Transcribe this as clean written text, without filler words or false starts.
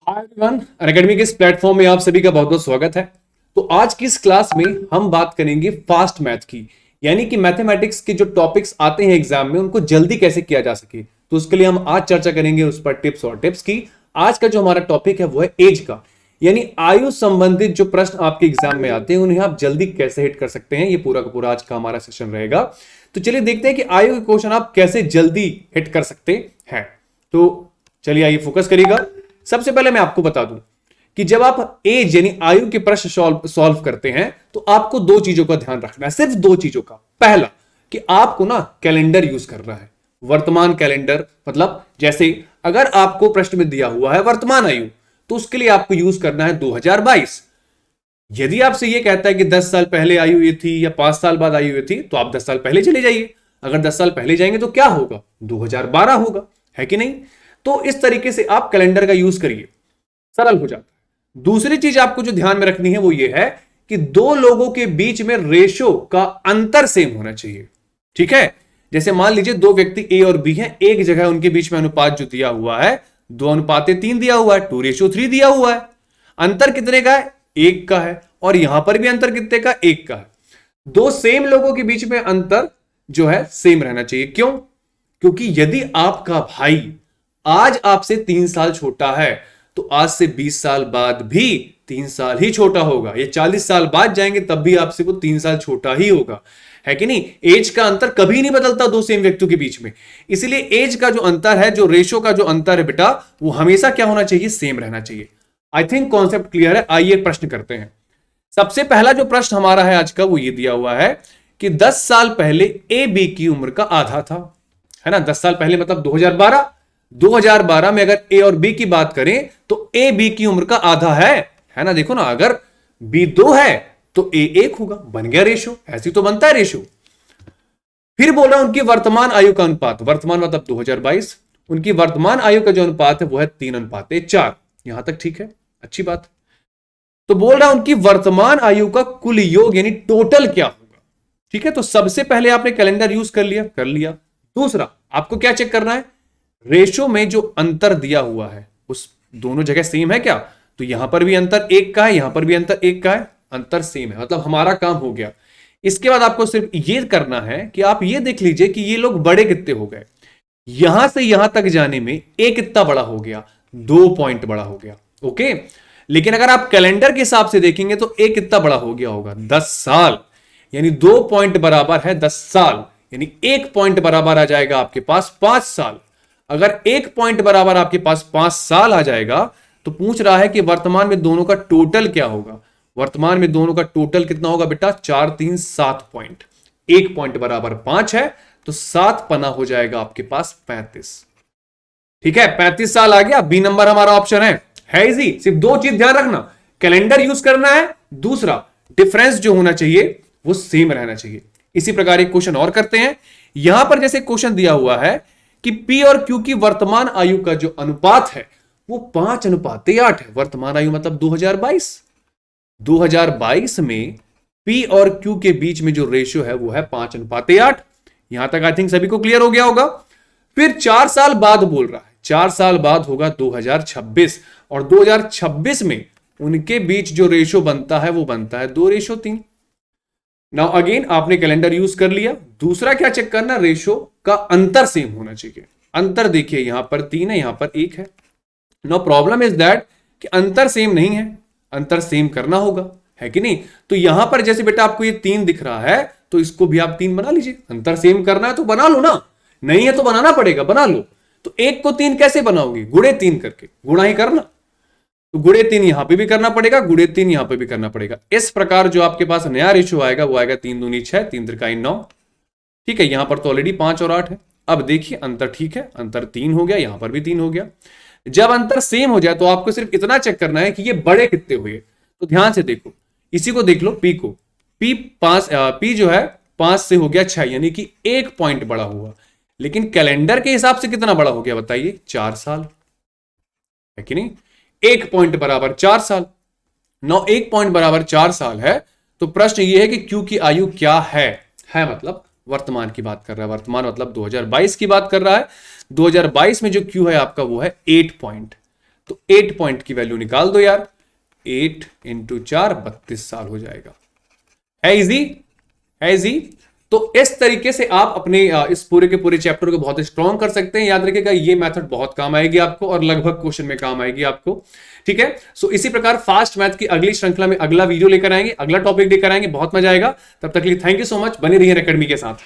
Hi everyone, Unacademy के इस platform में आप सभी का बहुत बहुत स्वागत है। तो आज की इस क्लास में हम बात करेंगे फास्ट मैथ की, यानी कि मैथमेटिक्स के जो टॉपिक्स आते हैं एग्जाम में उनको जल्दी कैसे किया जा सके। तो उसके लिए हम आज चर्चा करेंगे उस पर टिप्स और टिप्स की। आज का जो हमारा टॉपिक है वो है एज का, यानी आयु संबंधित जो प्रश्न आपके एग्जाम में आते हैं उन्हें आप जल्दी कैसे हिट कर सकते हैं। ये पूरा का पूरा आज का हमारा सेशन रहेगा। तो चलिए देखते हैं कि आयु के क्वेश्चन आप कैसे जल्दी हिट कर सकते हैं। तो चलिए आइए फोकस करिएगा। सबसे पहले मैं आपको बता दूं कि जब आप एज यानी आयु के प्रश्न सॉल्व करते हैं तो आपको दो चीजों का ध्यान रखना है, सिर्फ दो चीजों का। पहला कि आपको ना कैलेंडर यूज करना है, वर्तमान कैलेंडर। मतलब जैसे अगर आपको प्रश्न में दिया हुआ है वर्तमान आयु, तो उसके लिए आपको यूज करना है 2022। यदि आपसे यह कहता है कि 10 साल पहले आयु ये थी या 5 साल बाद आयु ये थी, तो आप 10 साल पहले चले जाइए। अगर 10 साल पहले जाएंगे तो क्या होगा, 2012 होगा, है कि नहीं। तो इस तरीके से आप कैलेंडर का यूज करिए, सरल हो जाता है। दूसरी चीज आपको जो ध्यान में रखनी है वो ये है कि दो लोगों के बीच में रेशो का अंतर सेम होना चाहिए। ठीक है, जैसे मान लीजिए दो व्यक्ति ए और बी हैं, एक जगह उनके बीच में अनुपात जो दिया हुआ है 2:3 दिया हुआ है, 2:3 दिया हुआ है। अंतर कितने का है, एक का है। और यहां पर भी अंतर कितने का, एक का है। दो सेम लोगों के बीच में अंतर जो है सेम रहना चाहिए। क्यों? क्योंकि यदि आपका भाई आज आपसे 3 साल छोटा है तो आज से 20 साल बाद भी 3 साल ही छोटा होगा। ये 40 साल बाद जाएंगे तब भी आपसे वो 3 साल छोटा ही होगा, है कि नहीं। एज का अंतर कभी नहीं बदलता दो सेम व्यक्तियों के बीच में। इसलिए एज का जो अंतर है, जो रेशो का जो अंतर है बेटा, वो हमेशा क्या होना चाहिए, सेम रहना चाहिए। आई थिंक कॉन्सेप्ट क्लियर है। आइए प्रश्न करते हैं। सबसे पहला जो प्रश्न हमारा है आज का वो ये दिया हुआ है कि 10 साल पहले ए बी की उम्र का आधा था, है ना। 10 साल पहले मतलब 2012 में अगर ए और बी की बात करें तो ए बी की उम्र का आधा है ना। देखो ना, अगर बी 2 है तो ए 1 होगा, बन गया रेशो। ऐसी तो बनता है रेशो। फिर बोल रहा उनकी वर्तमान आयु का अनुपात, वर्तमान मतलब 2022, उनकी वर्तमान आयु का जो अनुपात है वो है 3:4। यहां तक ठीक है, अच्छी बात। तो बोल रहा उनकी वर्तमान आयु का कुल योग यानी टोटल क्या होगा। ठीक है, तो सबसे पहले आपने कैलेंडर यूज कर लिया। दूसरा आपको क्या चेक करना है, रेशो में जो अंतर दिया हुआ है उस दोनों जगह सेम है क्या। तो यहां पर भी अंतर एक का है, यहां पर भी अंतर एक का है, अंतर सेम है, मतलब हमारा काम हो गया। इसके बाद आपको सिर्फ ये करना है कि आप ये देख लीजिए कि ये लोग बड़े कितने हो गए। यहां से यहां तक जाने में ए कितना बड़ा हो गया, 2 पॉइंट बड़ा हो गया। ओके, लेकिन अगर आप कैलेंडर के हिसाब से देखेंगे तो ए कितना बड़ा हो गया होगा, 10 साल। यानी 2 पॉइंट बराबर है 10 साल, यानी 1 पॉइंट बराबर आ जाएगा आपके पास 5 साल। अगर 1 पॉइंट बराबर आपके पास 5 साल आ जाएगा तो पूछ रहा है कि वर्तमान में दोनों का टोटल क्या होगा। वर्तमान में दोनों का टोटल कितना होगा बेटा, 4 3 7 पॉइंट। 1 पॉइंट बराबर 5 है तो 7 पना हो जाएगा आपके पास 35। ठीक है, 35 साल आ गया। बी नंबर हमारा ऑप्शन है इजी। सिर्फ दो चीज ध्यान रखना, कैलेंडर यूज करना है, दूसरा डिफरेंस जो होना चाहिए वो सेम रहना चाहिए। इसी प्रकार एक क्वेश्चन और करते हैं। यहां पर जैसे क्वेश्चन दिया हुआ है कि P और Q की वर्तमान आयु का जो अनुपात है वो 5:8 है। वर्तमान आयु मतलब 2022 में P और Q के बीच में जो रेशियो है वो है 5:8। यहां तक आई थिंक सभी को क्लियर हो गया होगा। फिर 4 साल बाद बोल रहा है, 4 साल बाद होगा 2026, और 2026 में उनके बीच जो रेशियो बनता है वो बनता है 2:3। नाउ अगेन आपने कैलेंडर यूज कर लिया। दूसरा क्या चेक करना, रेशो का अंतर सेम होना चाहिए। अंतर देखिए यहां पर 3 है, यहां पर 1 है। नाउ प्रॉब्लम इज दैट कि अंतर सेम नहीं है, अंतर सेम करना होगा, है कि नहीं। तो यहां पर जैसे बेटा आपको ये 3 दिख रहा है तो इसको भी आप 3 बना लीजिए। अंतर सेम करना है तो बना लो ना, नहीं है तो बनाना पड़ेगा, बना लो। तो 1 को 3 कैसे बनाओगे, गुणे 3 करके, गुणा ही करना। तो गुणे 3 यहां पे भी करना पड़ेगा, गुणे 3 यहां पे भी करना पड़ेगा। इस प्रकार जो आपके पास नया रेशियो आएगा वो आएगा 3 दूनी 6, 3 त्रिकाई 9। ठीक है, यहां पर तो ऑलरेडी 5 और 8 है। अब देखिए अंतर ठीक है, अंतर 3 हो गया, यहां पर भी 3 हो गया। जब अंतर सेम हो जाए तो आपको सिर्फ इतना चेक करना है कि ये बड़े कितने हुए। तो ध्यान से देखो, इसी को देख लो, पी को, पी जो है 5 से हो गया 6, यानी कि 1 पॉइंट बड़ा हुआ। लेकिन कैलेंडर के हिसाब से कितना बड़ा हो गया बताइए, 4 साल, है कि नहीं। 1 पॉइंट बराबर 4 साल। 1 पॉइंट बराबर 4 साल है तो प्रश्न यह है कि क्यू की आयु क्या है मतलब वर्तमान की बात कर रहा है। वर्तमान मतलब 2022 की बात कर रहा है। 2022 में जो क्यू है आपका वो है 8 पॉइंट। तो 8 पॉइंट की वैल्यू निकाल दो यार, 8 इंटू 4 32 साल हो जाएगा। है इजी, है इजी। तो इस तरीके से आप अपने इस पूरे के पूरे चैप्टर को बहुत स्ट्रॉन्ग कर सकते हैं। याद रखिएगा ये मेथड बहुत काम आएगी आपको और लगभग क्वेश्चन में काम आएगी आपको। ठीक है, सो इसी प्रकार फास्ट मैथ की अगली श्रृंखला में अगला वीडियो लेकर आएंगे, अगला टॉपिक लेकर आएंगे, बहुत मजा आएगा। तब तक के लिए थैंक यू सो मच, बने रहिए अकेडमी के साथ।